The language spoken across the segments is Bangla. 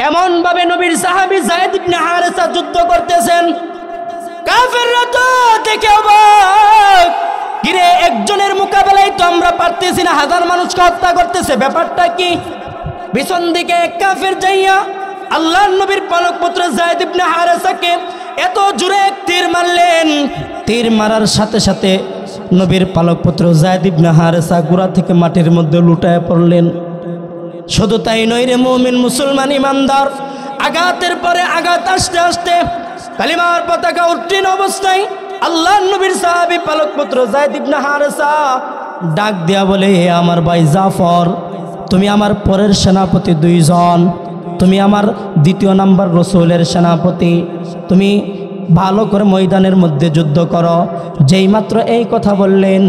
এমন ভাবে নবীর সাহাবী যায়েদ ইবনে হারেসা যুদ্ধ করতেছেন, কাফেররা তো দেখে অবাক, কিরে একজনের মোকাবেলায় তো আমরা পারতেছি না, হাজার মানুষকে হত্যা করতেছে, ব্যাপারটা কি? পিছন দিকে এক কাফের যাইয়া আল্লাহর নবীর পালক পুত্র যায়েদ ইবনে হারেসাকে এত জোরে এক তীর মারলেন, তীর মারার সাথে সাথে নবীর পালক পুত্র যায়েদ ইবনে হারেসা গোড়া থেকে মাটির মধ্যে লুটায় পড়লেন। শুধু তাই নয় রে মুমিন মুসলমান ইমানদার, আঘাতের পরে আঘাত আসতে আসতে কালিমার পতাকা উত্তীর্ণ অবস্থায় আল্লাহর নবীর সাহাবী পালক পুত্র যায়েদ ইবনে হারেসা ডাক দেয়া বলে, আমার ভাই জাফর, তুমি আমার পরের সেনাপতি দুইজন, তুমি আমার দ্বিতীয় নাম্বার রসুলের সেনাপতি, তুমি ভালো করে ময়দানের মধ্যে যুদ্ধ করো। যেই মাত্র এই কথা বললেন,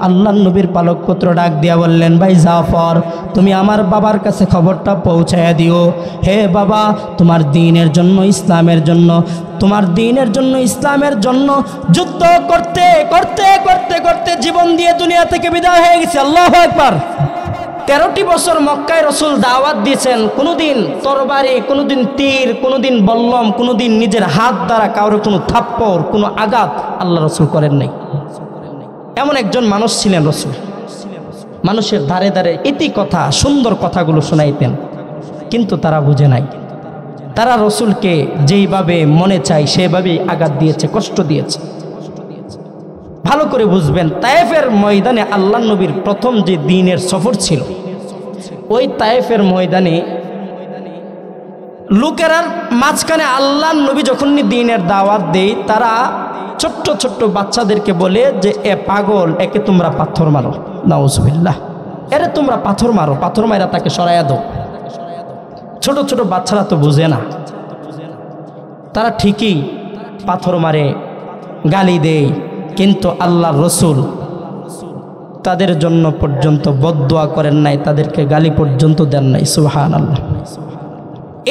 আল্লাহর নবীর পালক পুত্র ডাক দিয়া বললেন, ভাই জাফর, তুমি আমার বাবার কাছে খবরটা পৌঁছায়া দিও, হে বাবা, তোমার দ্বীনের জন্য, ইসলামের জন্য, তোমার দ্বীনের জন্য, ইসলামের জন্য যুদ্ধ করতে করতে করতে করতে জীবন দিয়ে দুনিয়া থেকে বিদায় হয়ে গেছে। আল্লাহু আকবার। 13টি বছর মক্কায় রসুল দাওয়াত দিয়েছেন, কোনোদিন তরবারি, কোনোদিন তীর, কোনোদিন বল্লম, কোনোদিন নিজের হাত দ্বারা কারো কোনো থাপ্পড়, কোনো আঘাত আল্লাহ রসুল করেন নাই। এমন একজন মানুষ ছিলেন রসুল, মানুষের ধারে ধারে ইতি কথা, সুন্দর কথাগুলো শোনাইতেন, কিন্তু তারা বুঝে নাই। তারা রসুলকে যেইভাবে মনে চায় সেভাবেই আঘাত দিয়েছে, কষ্ট দিয়েছে। ভালো করে বুঝবেন, তায়েফের ময়দানে আল্লাহ নবীর প্রথম যে দ্বীনের সফর ছিল, ওই তায়েফের ময়দানে লোকেরার মাঝখানে আল্লাহ নবী যখন দ্বীনের দাওয়াত দেয়, তারা ছোট্ট ছোট্ট বাচ্চাদেরকে বলে যে এ পাগল, একে তোমরা পাথর মারো, নাউজুবিল্লাহ, এরে তোমরা পাথর মারো, পাথর মারা তাকে সরাইয়া দাও। ছোট ছোট বাচ্চারা তো বুঝে না, তারা ঠিকই পাথর মারে, গালি দেয়, কিন্তু আল্লাহর রসুল তাদের জন্য পর্যন্ত বদদোয়া করেন নাই, তাদেরকে গালি পর্যন্ত দেন নাই। সুবহানাল্লাহ।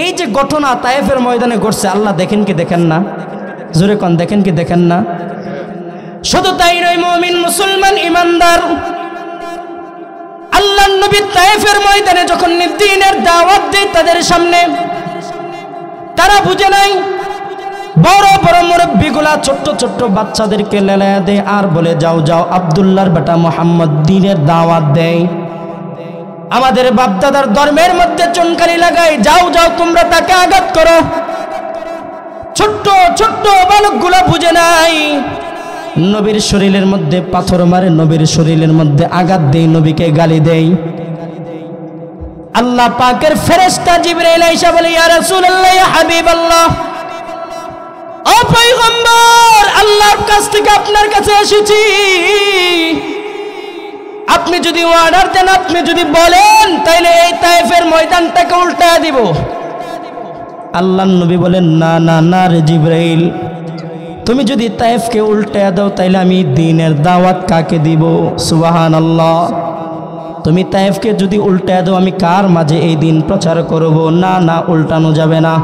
এই যে ঘটনা তায়েফের ময়দানে ঘটছে, আল্লাহ দেখেন কি দেখেন না? জোরে কোন, দেখেন কি দেখেন না? শুধু তাই নয় মুমিন মুসলমান ইমানদার, আল্লাহর নবী তায়েফের ময়দানে যখন দ্বীনের দাওয়াত দেয় তাদের সামনে, তারা বুঝে নাই। বড় বড় মুরব্বীগুলা ছোট্ট ছোট্ট বাচ্চাদেরকে লেলায়া দেয় আর বলে, যাও যাও, আব্দুল্লাহর বেটা মুহাম্মদ দ্বীনের দাওয়াত দেয়, আমাদের বাপদাদার ধর্মের মধ্যে চুনকালি লাগাই, যাও যাও তোমরা তাকে আঘাত করো। ছোট্ট ছোট্ট বালকগুলা বুঝে নাই, নবীর শরীরের মধ্যে পাথর মারে, নবীর শরীরের মধ্যে আঘাত দেয়, নবীকে গালি দেয়। আল্লাহ পাকের ফেরেশতা জিবরাইল আইসা বলে, ইয়া রাসূলুল্লাহ, ইয়া হাবিবাল্লাহ, ও পয়গম্বর, আল্লাহর কাছ থেকে আপনার কাছে এসেছি, আপনি যদি অর্ডার দেন, আপনি যদি বলেন, তাইলে এই তায়েফের ময়দানটাকে উল্টায়া দিব। আল্লাহর নবী বলেন, না না না রে জিবরাইল, তুমি যদি তায়েফকে উল্টায়া দাও, তাইলে আমি দ্বীনের দাওয়াত কাকে দিব? সুবহানাল্লাহ। তুমি তায়েফকে যদি উল্টায়া দাও, আমি কার মাঝে এই দিন প্রচার করব? না না, উল্টানো যাবে না।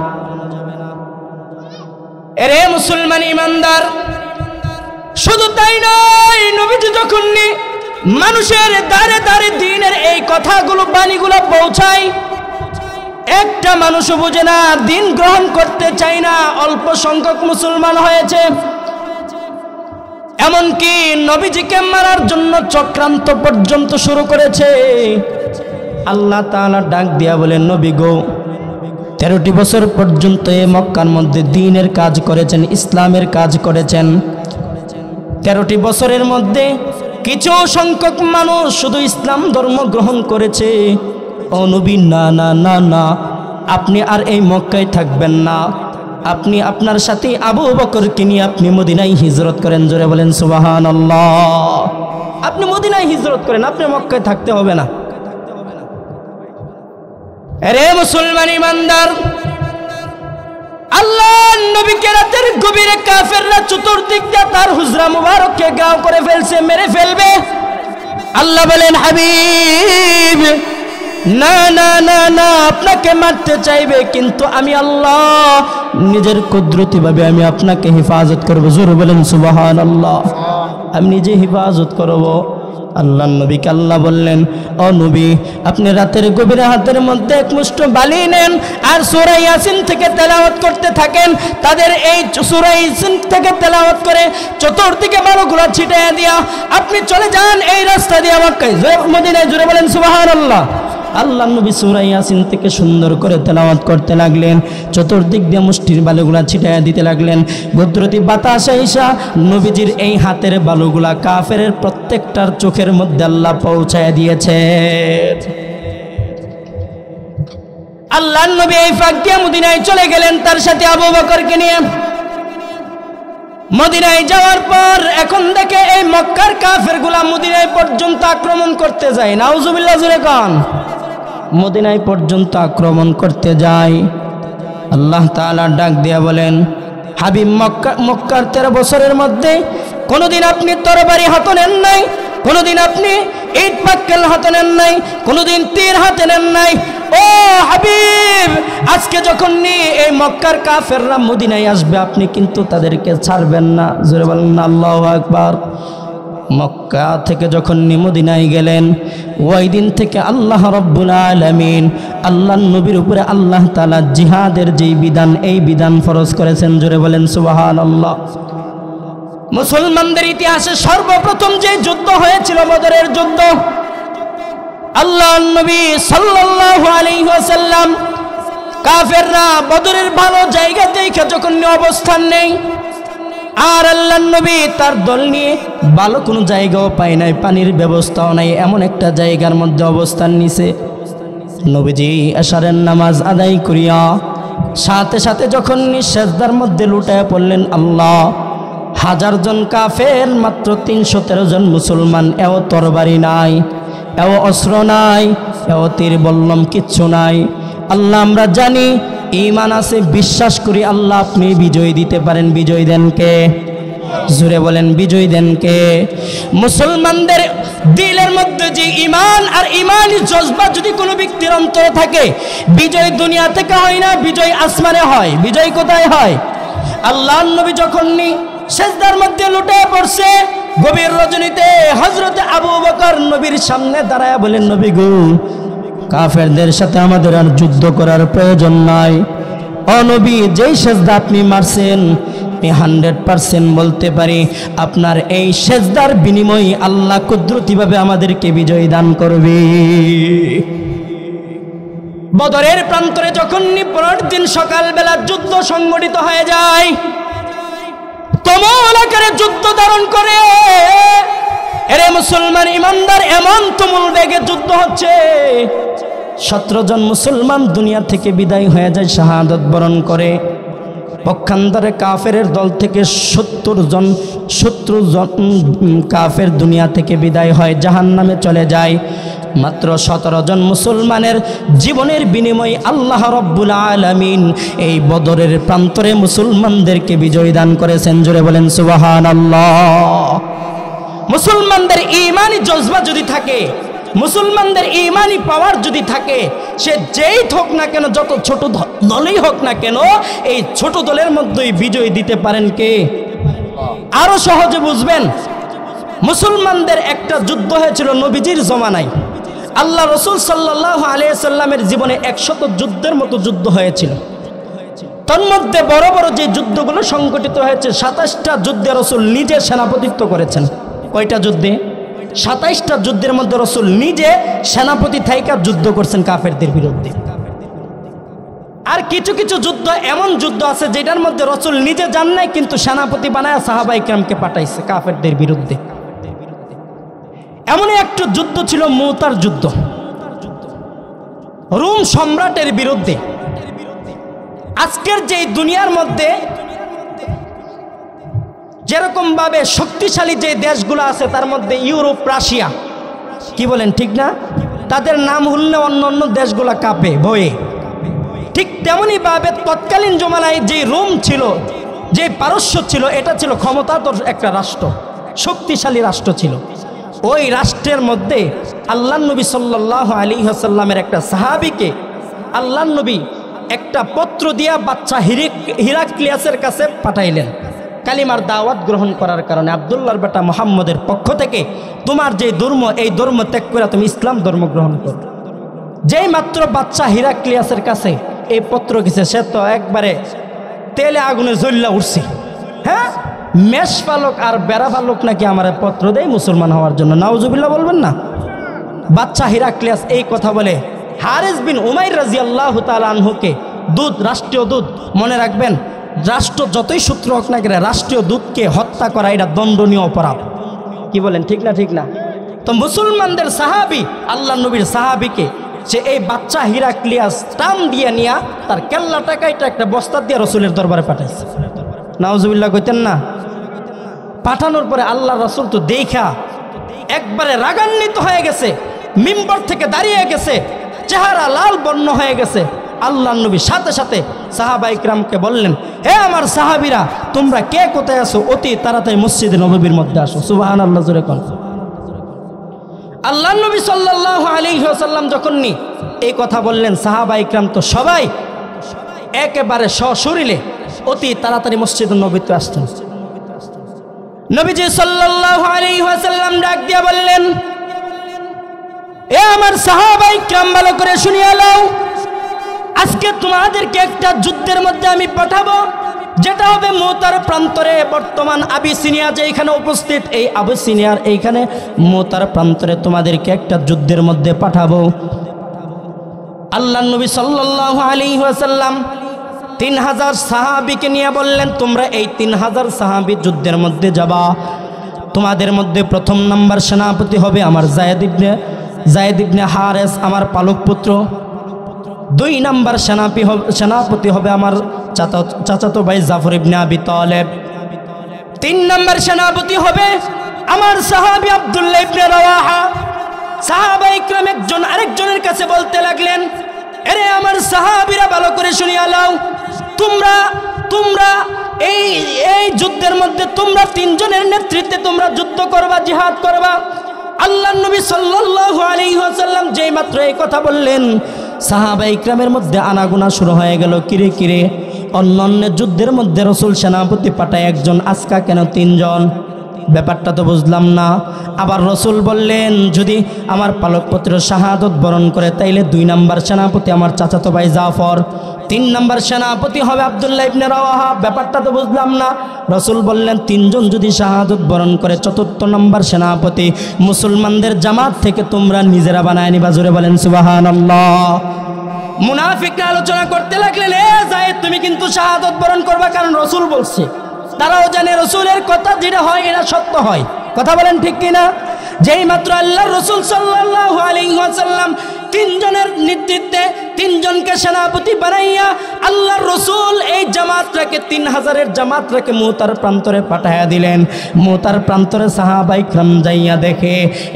এরে মুসলমান ইমানদার, শুধু তাই নয়, নবীজি যখন মানুষের দ্বারে দ্বারে দ্বীনের এই কথাগুলো, বাণীগুলো পৌঁছায়, একটা মানুষও বুঝে না, দ্বীন গ্রহণ করতে চায় না, অল্প সংখ্যক মুসলমান হয়েছে। এমনকি নবীজিকে মারার জন্য চক্রান্ত পর্যন্ত শুরু করেছে। আল্লাহ তাআলা ডাক দিয়া বলেন, নবী গো, 13টি বছর পর্যন্ত এই মক্কার মধ্যে দ্বীনের কাজ করেছেন, ইসলামের কাজ করেছেন। 13টি বছরের মধ্যে কিছু সংখ্যক মানুষ শুধু ইসলাম ধর্ম গ্রহণ করেছে। ও নবী, না না না না, আপনি আর এই মক্কায় থাকবেন না, আপনি আপনার সাথে আবু বকরকে নিয়ে আপনি মদিনায় হিজরত করেন। জোরে বলেন সুবহানাল্লাহ। আপনি মদিনায় হিজরত করেন, আপনি মক্কায় থাকতে হবে না। আরে মুসলমান ইমানদার, আল্লাহ নবীকে রাতের গভীরে কাফেররা চতুর্দিক দিয়ে তার হুজরা মুবারককে গাও করে ফেলছে, মেরে ফেলবে। আল্লাহ বলেন, হাবিব, না না না না, আপনাকে মারতে চাইবে, কিন্তু আমি আল্লাহ নিজের কুদরতি ভাবে আমি আপনাকে হেফাজত করব। জোরে বলেন সুবহানাল্লাহ। আমি নিজে হেফাজত করব। আল্লাহ নবীকে আল্লাহ বললেন, ও নবী, আপনি রাতের গভীরে হাতের মধ্যে এক মুষ্ঠ বালি নেন আর সূরা ইয়াসিন থেকে তেলাওয়াত করতে থাকেন। তাদের এই সূরা ইয়াসিন থেকে তেলাওয়াত করে চতুর্দিকে বালুগুলো ছিটিয়ে দিয়া আপনি চলে যান এই রাস্তা দিয়ে মক্কায়, মদিনায়। জুড়ে বলেন সুবহানাল্লাহ। আল্লাহ নবী সূরা ইয়াসিন থেকে সুন্দর করে তেলাওয়াত করতে লাগলেন, চতুর্দিক দিয়ে মুষ্টির বালুগুলা ছিটাইয়া দিতে লাগলেন। বদরতি বাতাস আইসা নবীজির এই হাতের বালুগুলা কাফেরের প্রত্যেকটার চোখের মধ্যে আল্লাহ পৌঁছায় দিয়েছে। আল্লাহ নবী এই ফাঁক দিয়ে মদিনায় চলে গেলেন তার সাথে আবু বকরকে নিয়ে। মদিনায় যাওয়ার পর এখন দেখে এই মক্কার কাফেরগুলা মদিনায় পর্যন্ত আক্রমণ করতে যায়। নাউজুবিল্লাহ জোরে কোন। মদিনায় পর্যন্ত আক্রমণ করতে যায়। আল্লাহ তাআলা ডাক দিয়া বলেন, হাবিব, মক্কার 13 বছরের মধ্যে কোনোদিন আপনি তরবারি হাতে নেন নাই, কোনোদিন আপনি ইট পাক্কেল হাতে নেন নাই, কোনোদিন তীর হাতে নেন নাই। ও হাবিব, আজকে যখন এই মক্কার কাফেররা মদিনায় আসবে আপনি কিন্তু তাদেরকে ছাড়বেন না। জোরে বলেন আল্লাহু আকবার। মক্কা থেকে যখন মদিনায় গেলেন, ওই দিন থেকে আল্লাহ রাব্বুল আলামিন আল্লাহর নবীর উপরে আল্লাহ তাআলা জিহাদের যেই বিধান, এই বিধান ফরজ করেছেন। জোরে বলেন সুবহানাল্লাহ। মুসলমানদের ইতিহাসে সর্বপ্রথম যে যুদ্ধ হয়েছিল বদরের যুদ্ধ। আল্লাহর নবী সাল্লাল্লাহু আলাইহি ওয়াসাল্লাম কাফেররা বদরের ভালো জায়গা দেখে যখন অবস্থান নেই, আর আল্লাহর নবী তার দল নিয়ে ভালো কোনো জায়গাও পায় নাই, পানির ব্যবস্থাও নাই, এমন একটা জায়গার মধ্যে অবস্থান নিছে। নবীজি এশারের নামাজ আদায় করিয়া সাথে সাথে যখন সিজদার মধ্যে লুটায় পড়লেন, আল্লাহ, 1000 জন কাফের, মাত্র 313 জন মুসলমান। এও তরবারি নাই, এও অস্ত্র নাই, এও তীর বল্লম কিচ্ছু নাই। আল্লাহ, আমরা জানি, ঈমান আছে, বিশ্বাস করি আল্লাহ আপনি বিজয় দিতে পারেন। বিজয় দেন কে? জোরে বলেন, বিজয় দেন কে? মুসলমানদের দিলের মধ্যে যে ঈমান আর ঈমানি জজবা যদি কোনো ব্যক্তির অন্তরে থাকে, বিজয় দুনিয়া থেকে হয় না, বিজয় আসমানে হয়। বিজয় কোথায় হয়? আল্লাহর নবী যখন সিজদার মধ্যে লুটে পড়ছে, গভীর রজনীতে হযরতে আবু বকর নবীর সামনে দাঁড়ায় বলেন, নবী গো, কাফেরদের সাথে আমাদের আর যুদ্ধ করার প্রয়োজন নাই। ও নবী, যেই সিজদা আপনি মারছেন, আমি 100% বলতে পারি আপনার এই সিজদার বিনিময়ে আল্লাহ কুদরতিভাবে আমাদেরকে বিজয় দান করবে। বদরের প্রান্তরে যখন পরের দিন সকালবেলা যুদ্ধ সংগঠিত হয়ে যায়, তুমুল আকারে যুদ্ধ ধারণ করে। এরে মুসলমান ইমানদার, এমন তুমুল বেগে যুদ্ধ হচ্ছে, 17 জন মুসলমান দুনিয়া থেকে বিদায় হয়ে যায়, শাহাদাত বরণ করে। পক্ষান্তরে কাফেরের দল থেকে 70 জন কাফের দুনিয়া থেকে বিদায় হয়, জাহান্নামে চলে যায়। মাত্র 17 জন মুসলমানের জীবনের বিনিময়ে আল্লাহ রাব্বুল আলামিন এই বদরের প্রান্তরে মুসলমানদেরকে বিজয় দান করেছেন। জোরে বলেন সুবহানাল্লাহ। মুসলমানদের ঈমানি জজবা যদি থাকে, মুসলমানদের ঈমানি পাওয়ার যদি থাকে, সে যেই হোক না কেন, যত ছোট দলই হোক না কেন, এই ছোট দলের মধ্যেই বিজয় দিতে পারেন কে? আরো সহজে বুঝবেন, মুসলমানদের একটা যুদ্ধ হয়েছিল নবীজির জমানায়। আল্লাহ রাসূল সাল্লাল্লাহু আলাইহি সাল্লামের জীবনে 100 যুদ্ধের মতো যুদ্ধ হয়েছিল। তার মধ্যে বড় বড় যে যুদ্ধগুলো সংগঠিত হয়েছে, 27টা যুদ্ধে রাসূল নিজে সেনাপতিত্ব করেছেন। কয়টা যুদ্ধে? 27টা যুদ্ধের মধ্যে রাসূল নিজে সেনাপতি থাইকা যুদ্ধ করছেন কাফেরদের বিরুদ্ধে। আর কিছু কিছু যুদ্ধ, এমন যুদ্ধ আছে যেটার মধ্যে রাসূল নিজে যান নাই, কিন্তু সেনাপতি বানায় সাহাবায়ে কেরামকে পাঠাইছে কাফেরদের বিরুদ্ধে। এমনই একটা যুদ্ধ ছিল মুতার যুদ্ধ, রোম সম্রাটের বিরুদ্ধে। আজকের যে দুনিয়ার মধ্যে যেরকম ভাবে শক্তিশালী যে দেশগুলো আছে, তার মধ্যে ইউরোপ, রাশিয়া, কি বলেন ঠিক না? তাদের নাম শুনলে অন্য অন্য দেশগুলো কাঁপে ভয়ে। ঠিক তেমনি ভাবে তৎকালীন জমানায় যে রোম ছিল, যে পারস্য ছিল, এটা ছিল ক্ষমতাধর একটা রাষ্ট্র, শক্তিশালী রাষ্ট্র ছিল। ওই রাষ্ট্রের মধ্যে আল্লাহর নবী সাল্লাল্লাহু আলাইহি ওয়াসাল্লামের একটা সাহাবীকে আল্লাহর নবী একটা পত্র দিয়া বাচ্চা হিরাক্লিয়াসের কাছে পাঠাইলেন। কালিমার দাওয়াত গ্রহণ করার কারণে আব্দুল্লাহর বেটা মুহাম্মদের পক্ষ থেকে তোমার যে ধর্ম এই ধর্ম ত্যাগ করে তুমি ইসলাম ধর্ম গ্রহণ করো। যেই মাত্র বাচ্চা হিরাক্লিয়াসের কাছে এই পত্র গেছে সে তো একবারে তেলে আগুনে জ্বল্লা উঠছে। হ্যাঁ, মেষ পালক আর বেড়া পালক নাকি আমার পত্র দেয় মুসলমান হওয়ার জন্য, নাউজুবিল্লাহ বলবেন না। বাচ্চা হিরাক্লিয়াস এই কথা বলে হারিস বিন উমাইর রাদিয়াল্লাহু তাআলা আনহুকে দূত, রাষ্ট্রীয় দূত, মনে রাখবেন রাষ্ট্র যতই সূত্র হোক না কেন রাষ্ট্রীয় দূতকে হত্যা করা এটা দণ্ডনীয় অপরাধ। কি বলেন, ঠিক না? ঠিক না? তো মুসলমানদের সাহাবী, আল্লাহ নবীর সাহাবীকে সে এই বাচ্চা হিরাক্লিয়াস টান দিয়ে নিয়া তার কেল্লা টাকাইটা একটা বস্তা দিয়ে রসুলের দরবারে পাঠাইছে। নাউজুবিল্লাহ কইতেন না? পাঠানোর পরে আল্লাহ রসুল তো দেখা একবারে রাগান্বিত হয়ে গেছে, মিম্বর থেকে দাঁড়িয়ে গেছে, চেহারা লাল বর্ণ হয়ে গেছে। আল্লাহ নবী সাথে সাথে সাহাবা ইকরামকে বললেন, হে আমার সাহাবীরা, তোমরা কে কোথায় আসো? অতি তাড়াতাড়ি মসজিদে নববীর মধ্যে আসো। সুবহানাল্লাহ জোরে কোন। আল্লাহ নবী সাল্লাল্লাহু আলাইহি ওয়াসাল্লাম যখন এই কথা বললেন, সাহাবা ইকরাম তো সবাই একেবারে সশরীরে অতি তাড়াতাড়ি মসজিদে নববীতে আসছেন। নবীজি সাল্লাল্লাহু আলাইহি ওয়াসাল্লাম ডাক দিয়ে বললেন, এ আমার সাহাবা ইকরাম, ভালো করে শুনিয়া নাও, আজকে তোমাদেরকে একটা যুদ্ধের মধ্যে আমি পাঠাবো, যেটা হবে মুতার প্রান্তরে। বর্তমান আবিসিনিয়া যেখানে উপস্থিত, এই আবিসিনিয়ার এইখানে মুতার প্রান্তরে তোমাদেরকে একটা যুদ্ধের মধ্যে পাঠাবো। আল্লাহ নবী সাল্লাল্লাহু আলাইহি ওয়াসাল্লাম 3000 সাহাবীকে নিয়ে বললেন, তোমরা এই 3000 সাহাবী যুদ্ধের মধ্যে যাবা। তোমাদের মধ্যে প্রথম নাম্বার সেনাপতি হবে আমার যায়েদ ইবনে হারেস, আমার পালক পুত্র। 2 নাম্বার সেনাপতি হবে আমার চাচাতো ভাই জাফর ইবনে আবি তালেব। 3 নাম্বার সেনাপতি হবে আমার সাহাবী আব্দুল্লাহ ইবনে রাওয়াহা। সাহাবা ইকরাম একজন আরেকজনের কাছে বলতে লাগলেন, আরে আমার সাহাবীরা, ভালো করে শুনিয়া নাও, তোমরা এই যুদ্ধের মধ্যে তোমরা 3 জনের নেতৃত্বে তোমরা যুদ্ধ করবা, জিহাদ করবা। আল্লাহ নবী সাল্লাল্লাহু আলাইহি ওয়াসাল্লাম যেই মাত্র এই কথা বললেন, সাহাবা ইকরামের মধ্যে আনাগোনা শুরু হয়ে গেল। কিরে অন্য যুদ্ধের মধ্যে রসুল সেনাপতি পাঠায় একজন, আজকা কেন 3 জন? ব্যাপারটা তো বুঝলাম না। আবার রসুল বললেন, যদি আমার পালক পুত্র শাহাদত বরণ করে তাইলে 2 নাম্বার সেনাপতি আমার চাচাতো ভাই জাফর, 3 নাম্বার সেনাপতি হবে আব্দুল্লাহ ইবনে রাওয়াহা। ব্যাপারটা তো বুঝলাম না। রসুল বললেন, 3 জন যদি শাহাদত বরণ করে 4র্থ নাম্বার সেনাপতি মুসলমানদের জামাত থেকে তোমরা নিজেরা বানায় নিবা। জোরে বলেন সুবহানাল্লাহ। মুনাফিকরা আলোচনা করতে লাগলেন, এ যায়েদ, তুমি কিন্তু শাহাদত বরণ করবা, কারণ রসুল বলছে। তারাও জানে রসুলের কথা যেটা হয় এটা সত্য হয়। কথা বলেন ঠিক কিনা? যেই মাত্র আল্লাহর রসুল সাল্লাল্লাহু আলাইহি ওয়াসাল্লাম 3 জনের নেতৃত্বে 3 জনকে সেনাপতি বানাইয়া আল্লাহর রসুল এই জামাতটাকে 3000-এর জামাতটাকে মুতার প্রান্তরে পাঠাইয়া দিলেন। মুতার প্রান্তরে সাহাবা ইকরাম যাইয়া দেখে,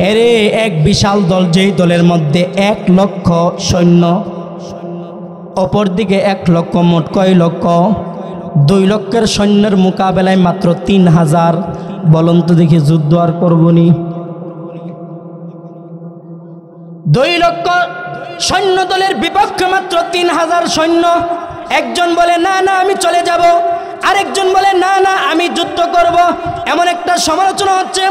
এরে এক বিশাল দল, যেই দলের মধ্যে 1 লক্ষ সৈন্য, অপরদিকে 1 লক্ষ, মোট কয় লক্ষ? 2 লক্ষের সৈন্যের মোকাবেলায় মাত্র 3000। বলুন তো দেখি, যুদ্ধ আর করবনি? 2 লক্ষ সৈন্য দলের বিপক্ষে মাত্র 3000 সৈন্য। একজন বলে, না না আমি চলে যাব, আরেকজন বলে, না না আমি যুদ্ধ করব। এমন একটা সমালোচনা হচ্ছে।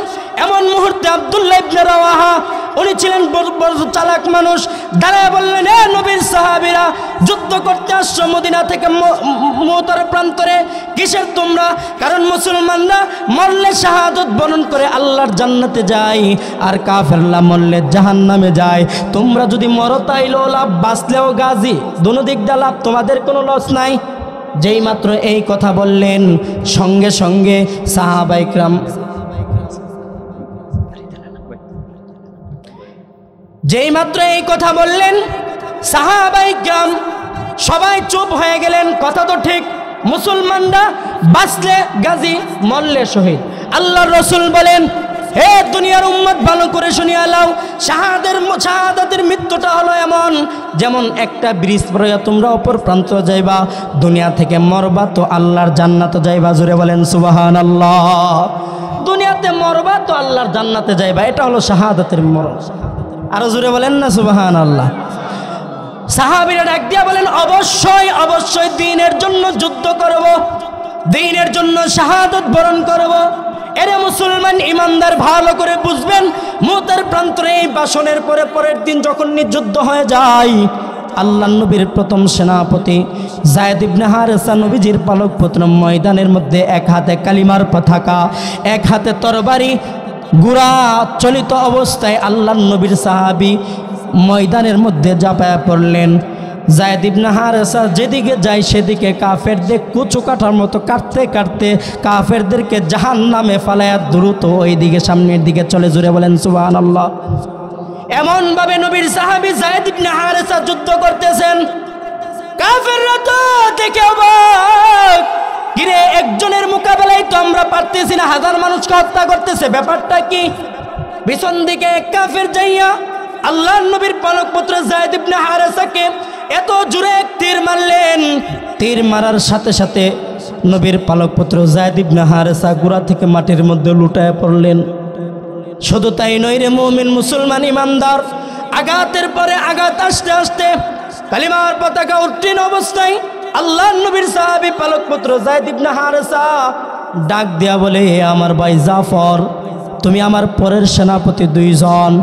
এমন মুহূর্তে আব্দুল্লাহ ইবনে রাওয়াহা, উনি ছিলেন বড় চালাক মানুষ, দাঁড়ায় বললেন, এ নবীর সাহাবীরা, যুদ্ধ করতে আসছো মদিনা থেকে মুতার প্রান্তরে, কিসের তোমরা? কারণ মুসলমানরা মরলে শাহাদত বরণ করে আল্লাহর জান্নাতে যায়, আর কাফেররা মরলে জাহান্নামে যায়। তোমরা যদি মরো তাইলেও লাভ, বাঁচলেও গাজী, দোনো দিক দিয়ে লাভ, তোমাদের কোনো লস নাই। যেই মাত্র এই কথা বললেন, সঙ্গে সঙ্গে সাহাবা ইকরাম, যেই মাত্র এই কথা বললেন, সাহাবা ইকরাম সবাই চুপ হয়ে গেলেন। কথা তো ঠিক, মুসলমানরা বাঁচলে গাজী, মরলে শহীদ। আল্লাহর রসুল বলেন, হে দুনিয়ার উম্মত, ভালো করে শুনিয়া লাও, শাহাদাতের মৃত্যুটা হলো এমন, যেমন একটা ব্রিজ পড়ে তোমরা অপর প্রান্ত যাইবা, দুনিয়া থেকে মরবা তো আল্লাহর জান্নাতে যাইবা। জোরে বলেন সুবহানাল্লাহ। দুনিয়াতে মরবা তো আল্লাহর জান্নাতে যাইবা, এটা হলো শাহাদাতের মরণ। আরো জোরে বলেন না সুবহানাল্লাহ। সাহাবীরা ডাক দিয়া বলেন, অবশ্যই অবশ্যই দ্বীনের জন্য যুদ্ধ করব। দ্বীনের জন্য শাহাদাত বরণ করব। এরে মুসলমান ইমানদার ভালো করে বুঝবেন, মুতার প্রান্তরে এই ভাষণের পরে পরের দিন যখন যুদ্ধ হয়ে যায়, আল্লাহর নবীর প্রথম সেনাপতি যায়েদ ইবনে হারেসা নবীজির পালক পুত্র ময়দানের মধ্যে এক হাতে কালিমার পতাকা, এক হাতে তরবারি, ঘোড়া চলিত অবস্থায় আল্লাহর নবীর সাহাবী ময়দানের মধ্যে ঝাঁপায়া পড়লেন। যায়েদ ইবনে হারেসা যেদিকে যায় সেদিকে কাফেরদের কুচু কাটার মতো কাটতে কাটতে কাফেরদেরকে জাহান্নামে ফালায়া দ্রুত ওই দিকে সামনের দিকে চলে, জুড়ে বলেন সুবহানাল্লাহ। এমন ভাবে নবীর সাহাবী যায়েদ ইবনে হারেসা যুদ্ধ করতেছেন, কাফেররা তো দেখে অবাক, কিরে একজনের মোকাবেলায় তো আমরা পারতেছি না, হাজার মানুষকে হত্যা করতেছে, ব্যাপারটা কি? পিছন দিকে এক কাফের যাইয়া আল্লাহর নবীর পালক পুত্র যায়েদ ইবনে হারেসাকে এত জোরে এক তীর মারলেন, তীর মারার সাথে সাথে নবীর পালক পুত্র যায়েদ ইবনে হারেসা গোড়া থেকে মাটির মধ্যে লুটায় পড়লেন। শুধু তাই নয় রে মুমিন মুসলমান ইমানদার, আঘাতের পরে আঘাত আসতে আসতে কালিমার পতাকা উত্তীর্ণ অবস্থায় আল্লাহর নবীর সাহাবী পালক পুত্র যায়েদ ইবনে হারেসা ডাক দেয়া বলে, আমার ভাই জাফর, তুমি আমার পরের সেনাপতি দুইজন,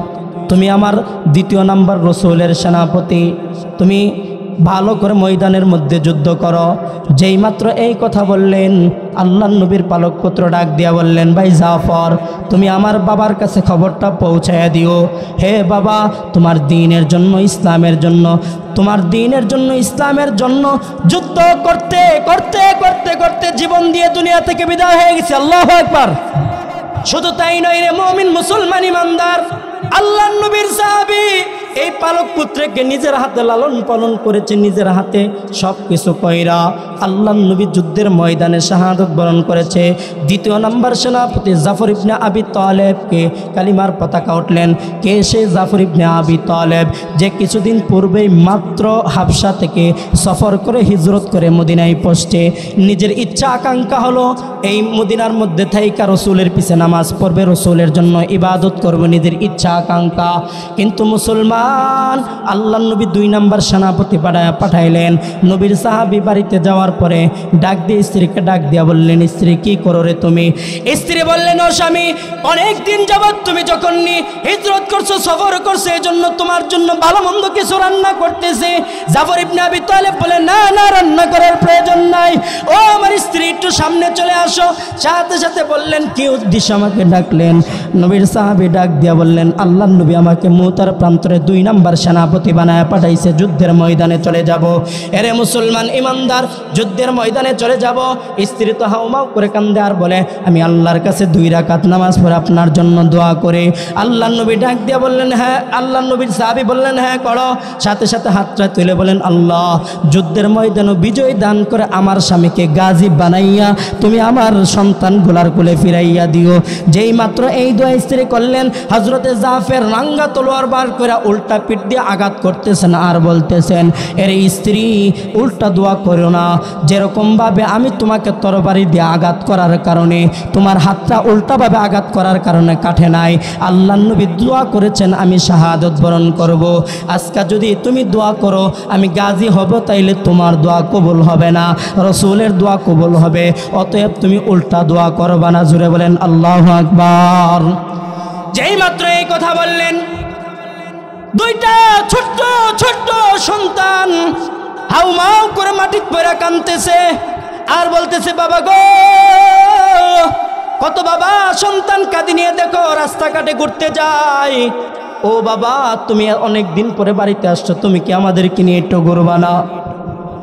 তুমি আমার দ্বিতীয় নাম্বার রসুলের সেনাপতি, তুমি ভালো করে ময়দানের মধ্যে যুদ্ধ করো। যেই মাত্র এই কথা বললেন, আল্লাহর নবীর পালক পুত্র ডাক দিয়া বললেন, ভাই জাফর, তুমি আমার বাবার কাছে খবরটা পৌঁছায়া দিও, হে বাবা, তোমার দ্বীনের জন্য, ইসলামের জন্য, তোমার দ্বীনের জন্য, ইসলামের জন্য যুদ্ধ করতে করতে করতে করতে জীবন দিয়ে দুনিয়া থেকে বিদায় হয়ে গেছে। আল্লাহু আকবার। শুধু তাই নয় রে মুমিন মুসলমান ইমানদার, আল্লাহর নবীর সাহাবী এই পালক পুত্রকে নিজের হাতে লালন পালন করেছে, নিজের হাতে সব কিছু কইরা আল্লাহর নবী যুদ্ধের ময়দানে শাহাদাত বরণ করেছে। দ্বিতীয় নাম্বার সেনাপতি জাফর ইবনে আবি তালেবকে কালিমার পতাকা উঠলেন। কে সে জাফর ইবনে আবি তালেব, যে কিছুদিন পূর্বেই মাত্র হাবশা থেকে সফর করে হিজরত করে মদিনায় পৌঁছে নিজের ইচ্ছা আকাঙ্ক্ষা হলো এই মদিনার মধ্যে থাইকা রসুলের পিছে নামাজ পড়বে, রসুলের জন্য ইবাদত করবে, নিজের ইচ্ছা আকাঙ্ক্ষা। কিন্তু মুসলমান, আল্লাহর নবী 2 নাম্বার সেনাপতি পাঠাইলেন। নবীর সাহাবী বাড়িতে যাওয়ার পরে ডাক দিয়ে স্ত্রীকে ডাক দিয়া বললেন, স্ত্রী কি করো রে তুমি? স্ত্রী বললেন, ও স্বামী, অনেক দিন যাবত তুমি যখন হিজরত করছো, সফর করছো, এই জন্য তোমার জন্য ভালো মন্দ কিছু রান্না করতেছে। জাফর ইবনে আবি তালেব বলে, না না, রান্না করার প্রয়োজন নাই, ও আমার স্ত্রী একটু সামনে চলে আসো। সাথে সাথে বললেন, কি উদ্দেশ্যে আমাকে ডাকলেন? নবীর সাহাবী ডাক দিয়া বললেন, আল্লাহর নবী আমাকে মুতার প্রান্তরে 2 নাম্বার সেনাপতি বানায় পাঠাইছে, যুদ্ধের ময়দানে চলে যাব। এরে মুসলমান ইমানদার, যুদ্ধের ময়দানে চলে যাব। স্ত্রী তো হাউমাউ করে কান্দে আর বলে, আমি আল্লাহর কাছে 2 রাকাত নামাজ পড়ে আপনার জন্য দোয়া করে। আল্লাহর নবী ডাক দিয়া বললেন, হ্যাঁ। আল্লাহর নবীর সাহাবী বললেন, হ্যাঁ করো। সাথে সাথে হাতটা তুলে বলেন, আল্লাহ, যুদ্ধের ময়দানে বিজয় দান করে আমার স্বামীকে গাজী বানাইয়া তুমি আমার সন্তান গোলার কোলে ফিরাইয়া দিও। যেই মাত্র এই দোয়া স্ত্রী করলেন, হযরতে জাফর রাঙ্গা তলোয়ার বার করে উল্টা পিঠ দিয়ে আঘাত করতেছেন আর বলতেছেন, এর স্ত্রী, উল্টা দোয়া করো না, যেরকমভাবে আমি তোমাকে তরবারি দিয়ে আঘাত করার কারণে তোমার হাতটা উল্টাভাবে আঘাত করার কারণে কাটে নাই। আল্লাহর নবী দোয়া করেছেন আমি শাহাদাত বরণ করব। আজকে যদি তুমি দোয়া করো আমি গাজী হব, তাইলে তোমার দোয়া কবুল হবে না, রসুলের দোয়া কবুল হবে। অতএব তুমি উল্টা দোয়া করবা না। জুড়ে বলেন আল্লাহু আকবার। যেই মাত্র এই কথা বললেন, 2টা ছোট্ট ছোট্ট সন্তান হাউমাউ করে মাটির পড়ে কাঁদতেছে আর বলতেছে, বাবা গো, কত বাবা সন্তান কাঁদি নিয়ে দেখো রাস্তাঘাটে ঘুরতে যায়। ও বাবা, তুমি অনেক দিন পরে বাড়িতে আসছো, তুমি কি আমাদেরকে নিয়ে একটু ঘুরবা না?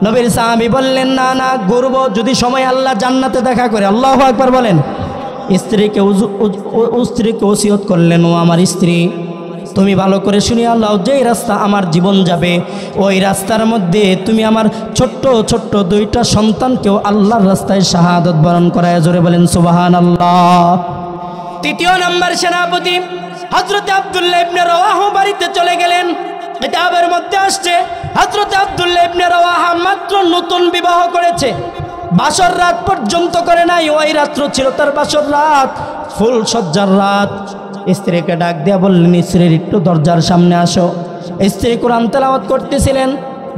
নবীর সাহাবী বললেন, না না, ঘুরবো যদি সময় আল্লাহ জান্নাতে দেখা করে। আল্লাহু আকবার বলেন। স্ত্রীকে ওসিয়ত করলেন, ও আমার স্ত্রী, তুমি ভালো করে শুনিয়া লাও, যেই রাস্তা আমার জীবন যাবে ওই রাস্তার মধ্যে তুমি আমার ছোট্ট ছোট্ট 2টা সন্তানকেও আল্লাহর রাস্তায় শাহাদাত বরণ করায়। জোরে বলেন সুবহানাল্লাহ। 3য় নাম্বার সেনাপতি হযরত আব্দুল্লাহ ইবনে রাওয়াহা বাড়িতে চলে গেলেন। কিতাবের মধ্যে আসছে, হযরত আব্দুল্লাহ ইবনে রাওয়াহা মাত্র নতুন বিবাহ করেছে, বাসর রাত পর্যন্ত করে নাই। ওই রাত্র ছিল তার বাসর রাত, ফুল সজ্জার রাত। স্ত্রীকে ডাক দিয়া বললেন, স্ত্রীর একটু দরজার সামনে আসো। স্ত্রী কোরআন তেলাওয়াত করতেছিলেন,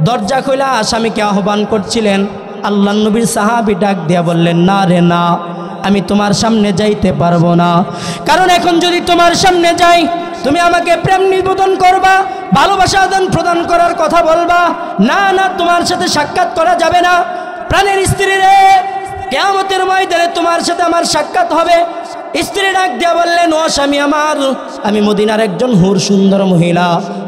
দরজা খোলা স্বামীকে আহ্বান করছিলেন। আল্লাহর নবীর সাহাবী ডাক দিয়া বললেন, না রে না, আমি তোমার সামনে যাইতে পারবো না। কারণ এখন যদি তোমার সামনে যাই, তুমি আমাকে প্রেম নিবেদন করবা, ভালোবাসা আদান প্রদান করার কথা বলবা, না না তোমার সাথে সাক্ষাৎ করা যাবে না। প্রাণের স্ত্রী রে, কিয়ামতের ময়দানে তোমার সাথে আমার সাক্ষাৎ হবে। স্ত্রী ডাক দিয়া বললেন, ও স্বামী আমার, আমি মদিনার একজন হুর সুন্দর মহিলা,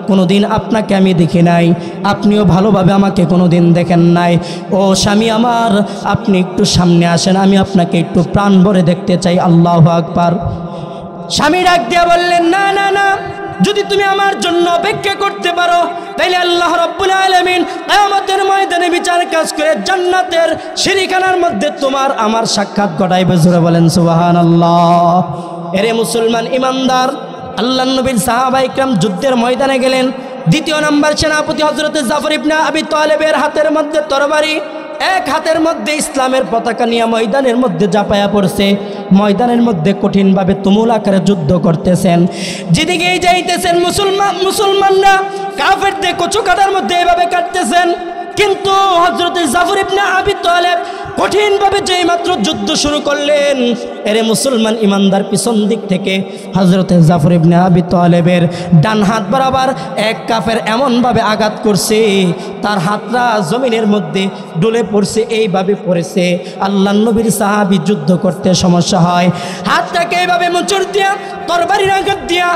কোনোদিন আপনাকে আমি দেখি নাই, আপনিও ভালোভাবে আমাকে কোনোদিন দেখেন নাই। ও স্বামী আমার, আপনি একটু সামনে আসেন, আমি আপনাকে একটু প্রাণ ভরে দেখতে চাই। আল্লাহু আকবার। স্বামী ডাক দিয়া বললেন, না না না, যদি তুমি আমার জন্য অপেক্ষা করতে পারো, তাইলে আল্লাহ রাব্বুল আলামিন কিয়ামতের ময়দানে বিচার কাজ করে জান্নাতের সিঁড়িখানার মধ্যে তোমার আমার সাক্ষাৎ ঘটাইবে। জোরে বলেন সুবহানাল্লাহ। এরে মুসলমান ইমানদার, আল্লাহর নবীর সাহাবা ইকরাম যুদ্ধের ময়দানে গেলেন। দ্বিতীয় নাম্বার সেনাপতি হযরত জাফর ইবনে আবি তালেবের হাতের মধ্যে তরবারি, এক হাতের মধ্যে ইসলামের পতাকা নিয়ে ময়দানের মধ্যে জাপায়া পড়ছে। ময়দানের মধ্যে কঠিনভাবে তুমুল আকারে যুদ্ধ করতেছেন। যেদিকেই যাইতেছেন মুসলমানরা কাফেরদের কচু কাটার মধ্যে এভাবে কাটতেছেন। কিন্তু হযরত জাফর ইবনে আবি তালেব কঠিনভাবে যেই মাত্র যুদ্ধ শুরু করলেন, এরে মুসলমান ইমানদার, পিছন দিক থেকে হযরত জাফর ইবনে আবি তালেবের ডান হাত বরাবর এক কাফের এমনভাবে আঘাত করছে, তার হাতটা জমিনের মধ্যে ডলে পড়ছে, এইভাবে পড়েছে। আল্লাহর নবীর সাহাবী যুদ্ধ করতে সমস্যা হয়, হাতটাকে এইভাবে মোচড় দিয়া তরবারির আঘাত দিয়া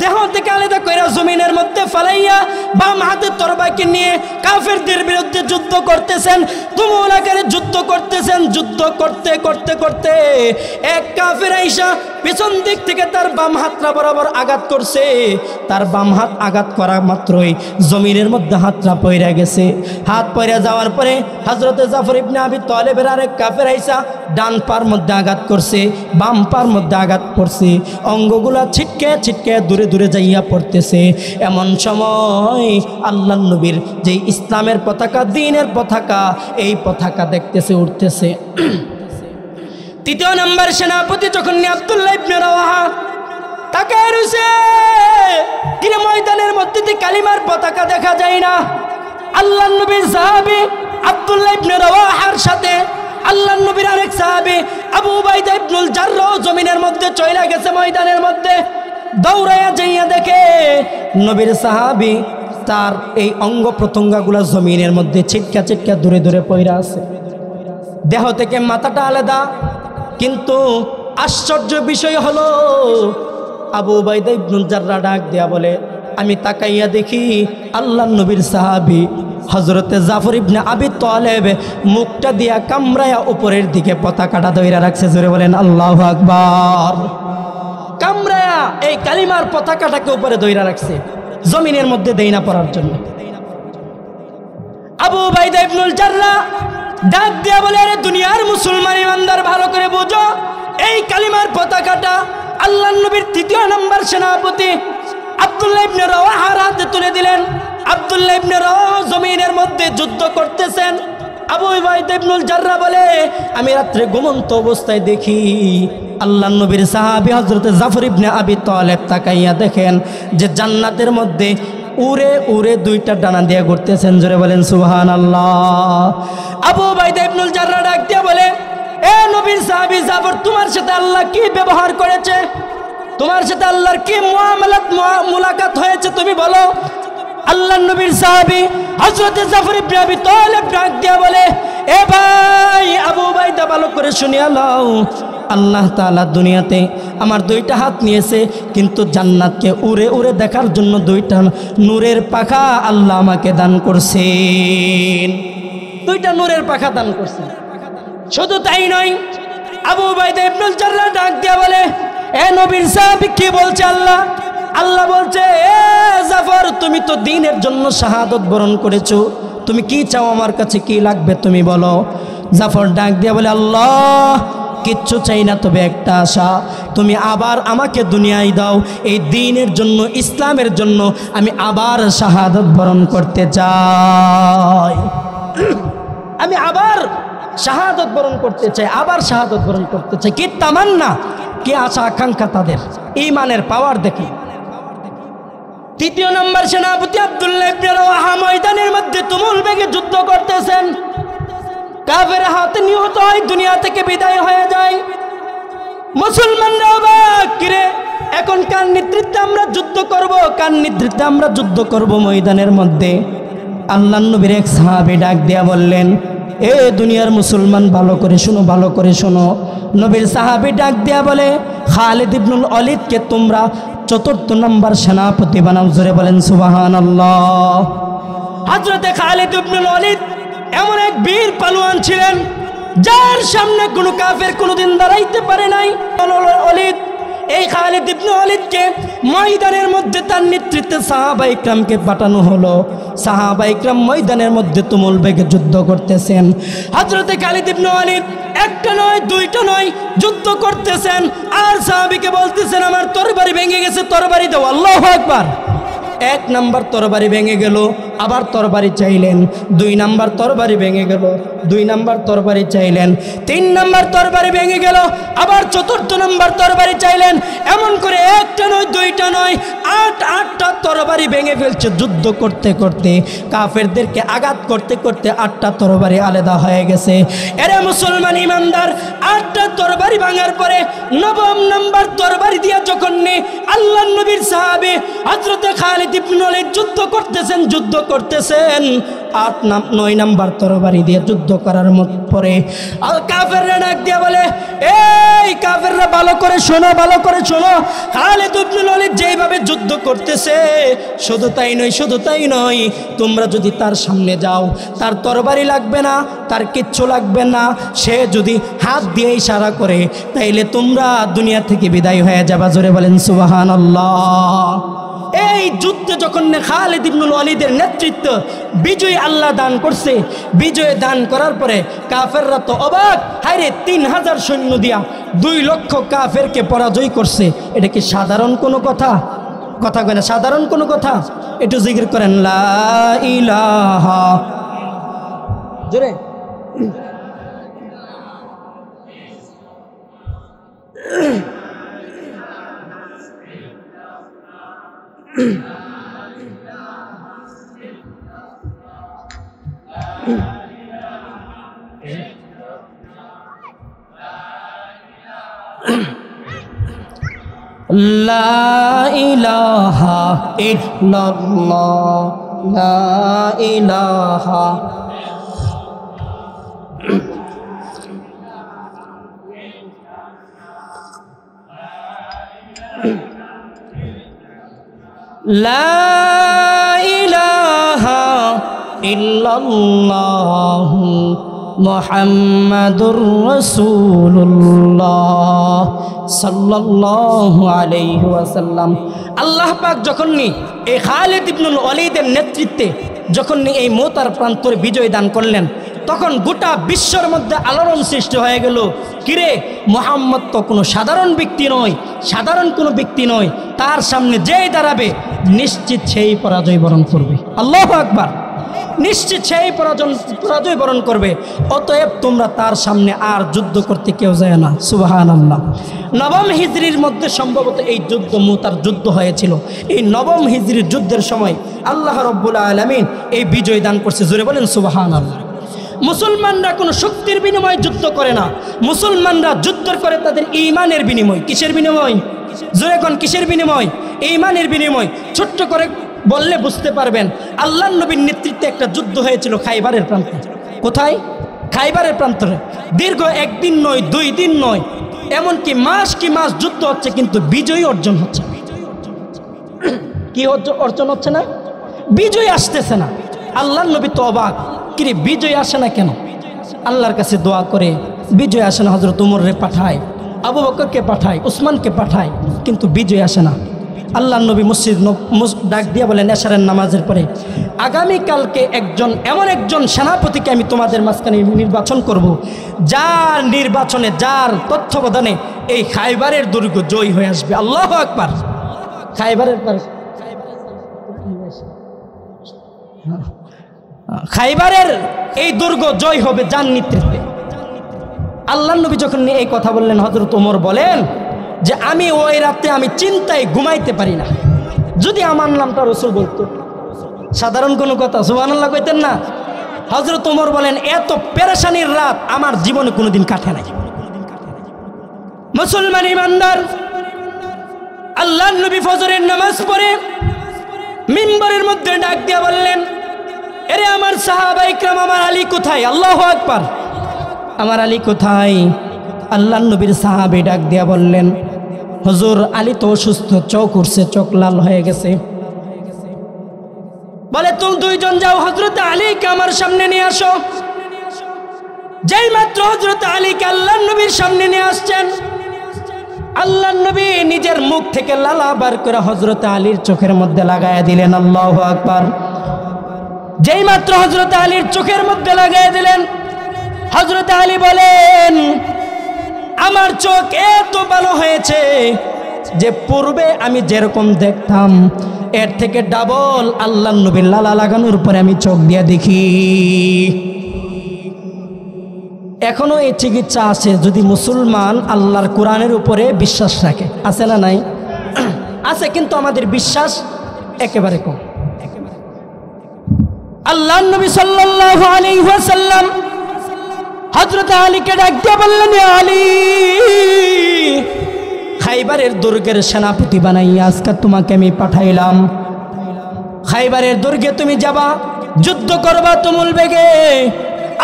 দেহ থেকে আলাদা করে জমিনের মধ্যে ফালাইয়া বাম হাতে তরবারিকে নিয়ে কাফেরদের বিরুদ্ধে যুদ্ধ করতেছেন। তুমুল আকারে যুদ্ধ করতেছেন। যুদ্ধ করতে করতে করতে এক কাফের আইসা পিছন দিক থেকে তার বাম হাতটা বরাবর আঘাত করছে। তার বাম হাত আঘাত করা মাত্রই জমিনের মধ্যে হাতটা পইরা গেছে। হাত পইরা যাওয়ার পরে হযরত জাফর ইবনে আবি তালেবের আরেক কাফের আইসা ডান পার মধ্যে আঘাত করছে, বাম পার মধ্যে আঘাত করছে। অঙ্গগুলা ছিটকে ছিটকে দূরে দূরে যাইয়া পড়তেছে। এমন সময় আল্লাহর নবীর যে ইসলামের পতাকা, দ্বীনের পতাকা, এই পতাকা দেখতেছে উঠতেছে। তৃতীয় নাম্বার সেনাপতি যখন আব্দুল্লাহ ইবনে রাওয়াহা তাকায় রইছে, কিরে ময়দানের মধ্যে কালিমার পতাকা দেখা যায় না। আল্লাহর নবীর সাহাবী আব্দুল্লাহ ইবনে রাওয়াহার সাথে আল্লাহর নবীর আরেক সাহাবী আবু উবাইদা ইবনুল জাররাহ জমিনের মধ্যে চইলা গেছে। ময়দানের মধ্যে দৌড়াইয়া যাইয়া দেখে নবীর সাহাবী তার এই অঙ্গ প্রত্যঙ্গগুলো জমিনের মধ্যে ছিটকা ছিটকা দূরে দূরে পইরা আছে। দেহ থেকে মাথাটা আলাদা। কিন্তু আশ্চর্য বিষয় হলো, আবু উবাইদা ইবনুল জাররাহ ডাক দেয়া বলে, আমি তাকাইয়া দেখি আল্লাহর নবীর সাহাবী হযরতে জাফর ইবনে আবি তালেব মুখটা দিয়া কামড়ায়া উপরের দিকে পতাকাটা ধইরা রাখছে। জোরে বলেন আল্লাহু আকবার। কামড়ায়া এই কালিমার পতাকাটাকে উপরে ধইরা রাখছে, জমিনের মধ্যে দেই না পড়ার জন্য। আবু উবাইদা ইবনুল জাররাহ ডাক দিয়া বলে, আরে দুনিয়ার মুসলমান ইমানদার, ভালো করে বুঝো, এই কালিমার পতাকাটা আল্লাহর নবীর তৃতীয় নাম্বার সেনাপতি আব্দুল্লাহ ইবনে রাওয়াহার হাতে তুলে দিলেন। আব্দুল্লাহ ইবনে রাওয়াহা জমিনের মধ্যে যুদ্ধ করতেছেন। আবু উবাইদা ইবনুল জাররাহ বলে, আমি রাত্রে ঘুমন্ত অবস্থায় দেখি আল্লাহর নবীর সাহাবী হযরত জাফর ইবনে আবি তালেব তাকাইয়া দেখেন যে জান্নাতের মধ্যে উড়ে উড়ে দুইটা ডানা দিয়ে ঘুরতেছেন। জোরে বলেন সুবহানাল্লাহ। আবু উবাইদা ইবনুল জাররাহ ডাক দিয়ে বলে, এ নবীর সাহাবী জাফর, তোমার সাথে আল্লাহ কি ব্যবহার করেছে? তোমার সাথে আল্লাহর কি মুলাকাত হয়েছে তুমি বলো। আল্লাহর নবীর সাহাবী হযরত জাফর ইবনে আবি তালেব ডাক দিয়ে বলে, এ ভাই আবু উবাইদা, ভালো করে শুনিয়া লও, আল্লাহ তাআলা দুনিয়াতে আমার দুইটা হাত নিয়েছে, কিন্তু জান্নাতকে উড়ে উড়ে দেখার জন্য দুইটা নূরের পাখা আল্লাহ আমাকে দান করছেন। দুইটা নূরের পাখা দান করছেন। শুধু তাই নয়, আবু উবাইদা ইবনুল জাররাহ ডাক দিয়া বলে, এ নবীর সাহাবী, কি বলছে আল্লাহ? আল্লাহ বলছে, এ জাফর, তুমি তো দ্বীনের জন্য শাহাদত বরণ করেছো, তুমি কি চাও আমার কাছে, কি লাগবে তুমি বলো। জাফর ডাক দিয়া বলে, আল্লাহ, কিচ্ছু চাই না, তবে একটা আশা, তুমি আবার আমাকে দুনিয়ায় দাও, এই দ্বীনের জন্য, ইসলামের জন্য আমি আবার শাহাদত বরণ করতে চাই। আমি আবার শাহাদত বরণ করতে চাই, আবার শাহাদত বরণ করতে চাই। কি তামান্না, কি আশা আকাঙ্ক্ষা তাদের, ঈমানের পাওয়ার দেখে। তৃতীয় নম্বর সেনাপতি আব্দুল্লাহ ইবনে রাওয়াহা ময়দানের মধ্যে তুমুল বেগে যুদ্ধ করতেছেন। কাফের হাতে নিহত হয়, দুনিয়া থেকে বিদায় হয়ে যায়। মুসলমানরা অবাক, কিরে এখন কার নেতৃত্বে আমরা যুদ্ধ করব, কার নেতৃত্বে আমরা যুদ্ধ করব ময়দানের মধ্যে? আল্লাহর নবীর এক সাহাবী ডাক দিয়া বললেন, এ দুনিয়ার মুসলমান ভালো করে শোনো, ভালো করে শোনো। নবীর সাহাবী ডাক দিয়া বলে, খালিদ ইবনুল ওয়ালিদকে তোমরা ৪র্থ নম্বর সেনাপতি বানাও। জোরে বলেন সুবহানাল্লাহ। হযরতে খালিদ ইবনুল ওয়ালিদ এমন এক বীর পালোয়ান ছিলেন যার সামনে কোনো কাফের কোনোদিন দাঁড়াইতে পারে নাই। ওয়ালিদ, এই খালিদ ইবনে ওয়ালিদকে ময়দানের মধ্যে তার নেতৃত্বে সাহাবা ইকরামকে পাঠানো হলো। সাহাবা ইকরাম ময়দানের মধ্যে তুমুল বেগে যুদ্ধ করতেছেন। হযরতে খালিদ ইবনে ওয়ালিদ একটা নয় দুইটা নয় যুদ্ধ করতেছেন, আর সাহাবীকে বলতেছেন আমার তরবারি ভেঙে গেছে, তরবারি দাও। আল্লাহু আকবার। 1 নাম্বার তরবারি ভেঙে গেল, আবার তরবারি চাইলেন। 2 নাম্বার তরবারি ভেঙে গেল, 2 নাম্বার তরবারি চাইলেন। 3 নাম্বার তরবারি ভেঙে গেল, আবার 4র্থ নাম্বার তরবারি চাইলেন। এমন করে একটা নয় দুইটা নয় 8টা তরবারি ভেঙে ফেলছে। যুদ্ধ করতে করতে কাফেরদেরকে আঘাত করতে করতে 8টা তরবারি আলাদা হয়ে গেছে। এরে মুসলমান ইমানদার, 8টা তরবারি ভাঙার পরে 9ম নাম্বার তরবারি দিয়া যখন আল্লাহর নবীর সাহাবী হযরতে খালিদ ইবনে ওয়ালিদ যুদ্ধ করতেছেন 9 নাম্বার তরবারি দিয়ে যুদ্ধ করার পরে কাফেররা ডাক দিয়া বলে, এই কাফেররা ভালো করে শোনো, ভালো করে শোনো। খালিদ ইবনে ওয়ালিদ যেভাবে যুদ্ধ করতেছে, শুধু তাই নয়, তোমরা যদি তার সামনে যাও, তার তরবারি লাগবে না, তার কিচ্ছু লাগবে না। সে যদি হাত দিয়ে ইশারা করে, তাইলে তোমরা দুনিয়া থেকে বিদায় হয়ে যাবা। জোরে বলেন সুবহানাল্লাহ। এই যুদ্ধে যখন খালিদ ইবনুল ওয়ালিদের নেতৃত্ব বিজয় আল্লাহ দান করছে, বিজয় দান করার পরে কাফেররা তো অবাক, হায়রে 3000 সৈন্য দিয়া 2 লক্ষ কাফেরকে পরাজয় করছে। এটা কি সাধারণ কোনো কথা? কথা কয় না, সাধারণ কোনো কথা? একটু জিকির করেন লা ইলাহা। জোরে লা ইলাহা ইল্লাল্লাহ, লা ইলাহা লা ইলাহা ইল্লাল্লাহ মুহাম্মাদুর রাসূলুল্লাহ সাল্লাল্লাহু আলাইহি ওয়াসাল্লাম। আল্লাহ পাক যখন এই খালিদ ইবনুল ওয়ালিদের নেতৃত্বে যখন এই মোতার প্রান্তরে বিজয় দান করলেন, তখন গোটা বিশ্বর মধ্যে আলোড়ন সৃষ্টি হয়ে গেল। কিরে, মুহাম্মদ তো কোনো সাধারণ ব্যক্তি নয়, সাধারণ কোনো ব্যক্তি নয়, তার সামনে যেই দাঁড়াবে নিশ্চিত সেই পরাজয় বরণ করবে। আল্লাহু আকবার। নিশ্চিত সেই পরাজয় বরণ করবে। অতএব তোমরা তার সামনে আর যুদ্ধ করতে কেউ যায় না। সুবহানাল্লাহ। 9ম হিজরির মধ্যে সম্ভবত এই যুদ্ধ মুতার যুদ্ধ হয়েছিল। এই 9ম হিজরির যুদ্ধের সময় আল্লাহ রাব্বুল আলামিন এই বিজয় দান করছে। জোরে বলেন সুবহানাল্লাহ। মুসলমানরা কোনো শক্তির বিনিময়ে যুদ্ধ করে না, মুসলমানরা যুদ্ধ করে তাদের ঈমানের বিনিময়। কিসের বিনিময়? জোরে কোন কিসের বিনিময়? ঈমানের বিনিময়। ছোট্ট করে বললে বুঝতে পারবেন। আল্লাহর নবীর নেতৃত্বে একটা যুদ্ধ হয়েছিল খাইবারের প্রান্তে। কোথায়? খাইবারের প্রান্তরে। দীর্ঘ 1 দিন নয়, 2 দিন নয়, এমনকি মাস যুদ্ধ হচ্ছে, কিন্তু বিজয় অর্জন হচ্ছে না। কি অর্জন হচ্ছে না? বিজয় আসতেছে না। আল্লাহর নবী তো অবাক, কিরে বিজয় আসে না কেন? আল্লাহর কাছে দোয়া করে বিজয় আসে না। হযরত উমরকে পাঠায়, আবু বকরকে পাঠায়, উসমানকে পাঠায়, কিন্তু বিজয় আসে না। আল্লাহর নবী মসজিদ ডাক দিয়ে বলেন এশারের নামাজের পরে, আগামীকালকে এমন একজন সেনাপতিকে আমি তোমাদের মাঝখানে নির্বাচন করব, যার নির্বাচনে, যার তত্ত্বাবধানে এই খাইবারের দুর্গ জয় হয়ে আসবে। আল্লাহু আকবার। খাইবারের এই দুর্গ জয় হবে যার নেতৃত্বে। আল্লাহর নবী যখন এই কথা বললেন, হযরত ওমর বলেন যে আমি ওই রাতে আমি চিন্তায় ঘুমাইতে পারি না। যদি আমার নামটা রাসূল বলতো, সাধারণ কোনো কথা সুবহানাল্লাহ কইতেন না। হযরত ওমর বলেন এত পেরেশানির রাত আমার জীবনে কোনোদিন কাটে নাই। মুসলমান ইমানদার, আল্লাহর নবী ফজরের নামাজ পড়ে মিম্বরের মধ্যে ডাক দিয়ে বললেন, এরে আমার সাহাবায়ে কিরাম, আমার আলী কোথায়? আল্লাহু আকবার, আমার আলী কোথায়? আল্লাহর নবীর সাহাবী ডাক দিয়া বললেন, হুজুর আলী তো অসুস্থ, চোখ উঠছে, চোখ লাল হয়ে গেছে। বলে তুমি দুইজন যাও হযরত আলীকে আমার সামনে নিয়ে আসো। যেই মাত্র হযরত আলীকে আল্লাহর নবীর সামনে নিয়ে আসছেন, আল্লাহর নবী নিজের মুখ থেকে লালা বার করে হযরত আলীর চোখের মধ্যে লাগায়া দিলেন। আল্লাহু আকবার। যেই মাত্র হযরত আলীর চোখের মধ্যে লাগায়া দিলেন, হযরত আলী বলেন, আমার চোখ এত ভালো হয়েছে যে পূর্বে আমি যেরকম দেখতাম এর থেকে ডাবল আল্লাহর নবীর লালা লাগানোর পরে আমি চোখ দিয়ে দেখি। এখনো এই চিকিৎসা আছে যদি মুসলমান আল্লাহর কোরআনের উপরে বিশ্বাস রাখে। আছে না নাই? আছে, কিন্তু আমাদের বিশ্বাস একেবারে কম। আল্লাহর নবী সাল্লাল্লাহু আলাইহি ওয়াসাল্লাম হযরত আলীকে ডাক দিয়ে বললেন, আলী, খাইবারের দুর্গের সেনাপতি বানাইয়া আজকে তোমাকে আমি পাঠাইলাম। খাইবারের দুর্গে তুমি যাবা, যুদ্ধ করবা তুমুল বেগে।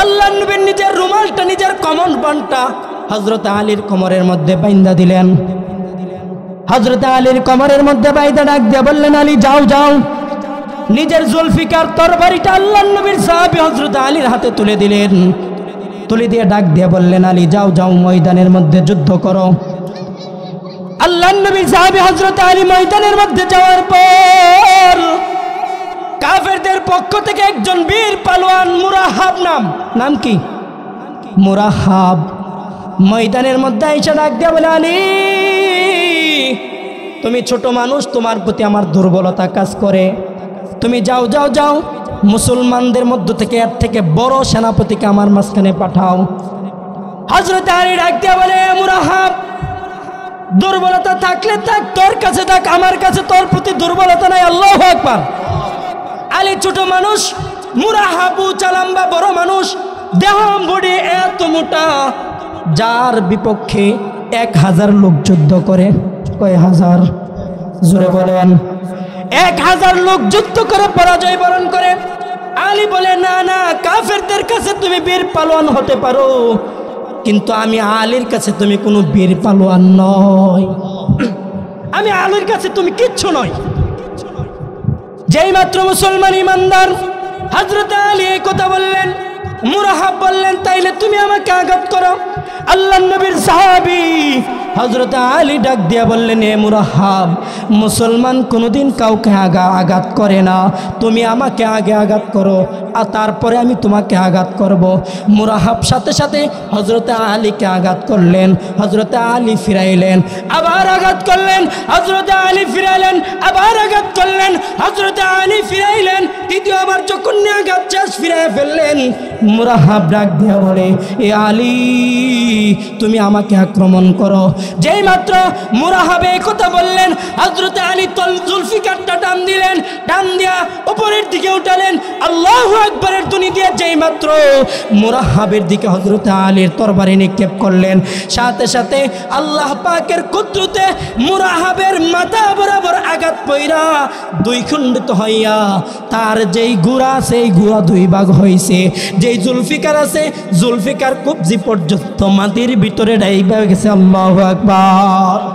আল্লাহর নবী নিজের রুমালটা, নিজের কমন বানটা হযরত আলীর কোমরের মধ্যে বাইন্ধা দিলেন। হযরত আলীর কোমরের মধ্যে বাইন্ধা ডাক দিয়ে বললেন, আলী যাও যাও। নিজের জুলফিকার তরবারিটা আল্লাহর নবীর সাহাবী হযরত আলীর হাতে তুলে দিলেন। তুলে দিয়ে ডাক দিয়ে বললেন, আলী যাও যাও, ময়দানের মধ্যে যুদ্ধ করো। আল্লাহর নবীর সাহাবী হযরত আলী ময়দানের মধ্যে যাওয়ার পর কাফেরদের পক্ষ থেকে একজন বীর পালোয়ান, মুরাহাব নাম কি? মুরাহাব ময়দানের মধ্যে এসে ডাক দিয়ে বলে, আলী, তুমি ছোট মানুষ, তোমার প্রতি আমার দুর্বলতা কাজ করে, তুমি যাও যাও যাও, মুসলমানদের মধ্য থেকে এর থেকে বড় সেনাপতিকে আমার মাঝখানে পাঠাও। হযরত আলী ডাক দিয়ে বলে, মুরাহাব, দুর্বলতা থাকলে থাক, তোর কাছে থাক, আমার কাছে তোর প্রতি দুর্বলতা নাই। আল্লাহু আকবার। আলী ছোট মানুষ, মুরাহাবু চালাম্বা বড় মানুষ, দেহ বডি এত মোটা, যার বিপক্ষে 1000 লোক যুদ্ধ করে। কয় হাজার? জোরে বলেন। 1000 লোক যুদ্ধ করে পরাজয় বরণ করে। আলী বলে, না না, কাফেরদের কাছে তুমি বীর পালোয়ান হতে পারো, কিন্তু আমি আলীর কাছে তুমি কোনো বীর পালোয়ান নয়। আমি আলীর কাছে তুমি কিচ্ছু নয়। যেই মাত্র মুসলমান ইমানদার হযরত আলী এই কথা বললেন, মুরাহাব বললেন, তাইলে তুমি আমাকে আঘাত করো। আল্লাহর নবীর সাহাবী হযরত আলী ডাক দিয়া বললেন, এ মুরাহাব, মুসলমান কোনোদিন কাউকে আঘাত করে না, তুমি আমাকে আগে আঘাত করো আর তারপরে আমি তোমাকে আঘাত করব। মুরাহাব সাথে সাথে হযরত আলীকে আঘাত করলেন। হযরত আলী ফিরাইলেন, আবার আঘাত করলেন। হযরত আলী ফিরাইলেন, আবার আঘাত করলেন। হযরত আলী ফিরাইলেন, দ্বিতীয়বার যখন আঘাত শেষ ফিরাই ফেললেন, মুরাহাব ডাক দিয়া বলে, এ আলী, তুমি আমাকে আক্রমণ করো। যেই মাত্র মুরাহাবে কথা বললেন, হযরত আলী জুলফিকারটা টান দিলেন, টান দিয়া উপরের দিকে উঠালেন, আল্লাহু আকবারের ধ্বনি দিয়ে যেই মাত্র মুরাহাবের দিকে হযরত আলীর তরবারি নিক্ষেপ করলেন, সাথে সাথে আল্লাহ পাকের কুদরতে মুরাহাবের মাথা বরাবর আঘাত পইরা 2 খণ্ডিত হইয়া তার যেই গুড়া সেই গুড়া 2 ভাগ হইছে। যেই জুলফিকার আছে, জুলফিকার কবজি পর্যন্ত মাটির ভিতরে ডাইবা গেছে। আল্লাহু আকবার।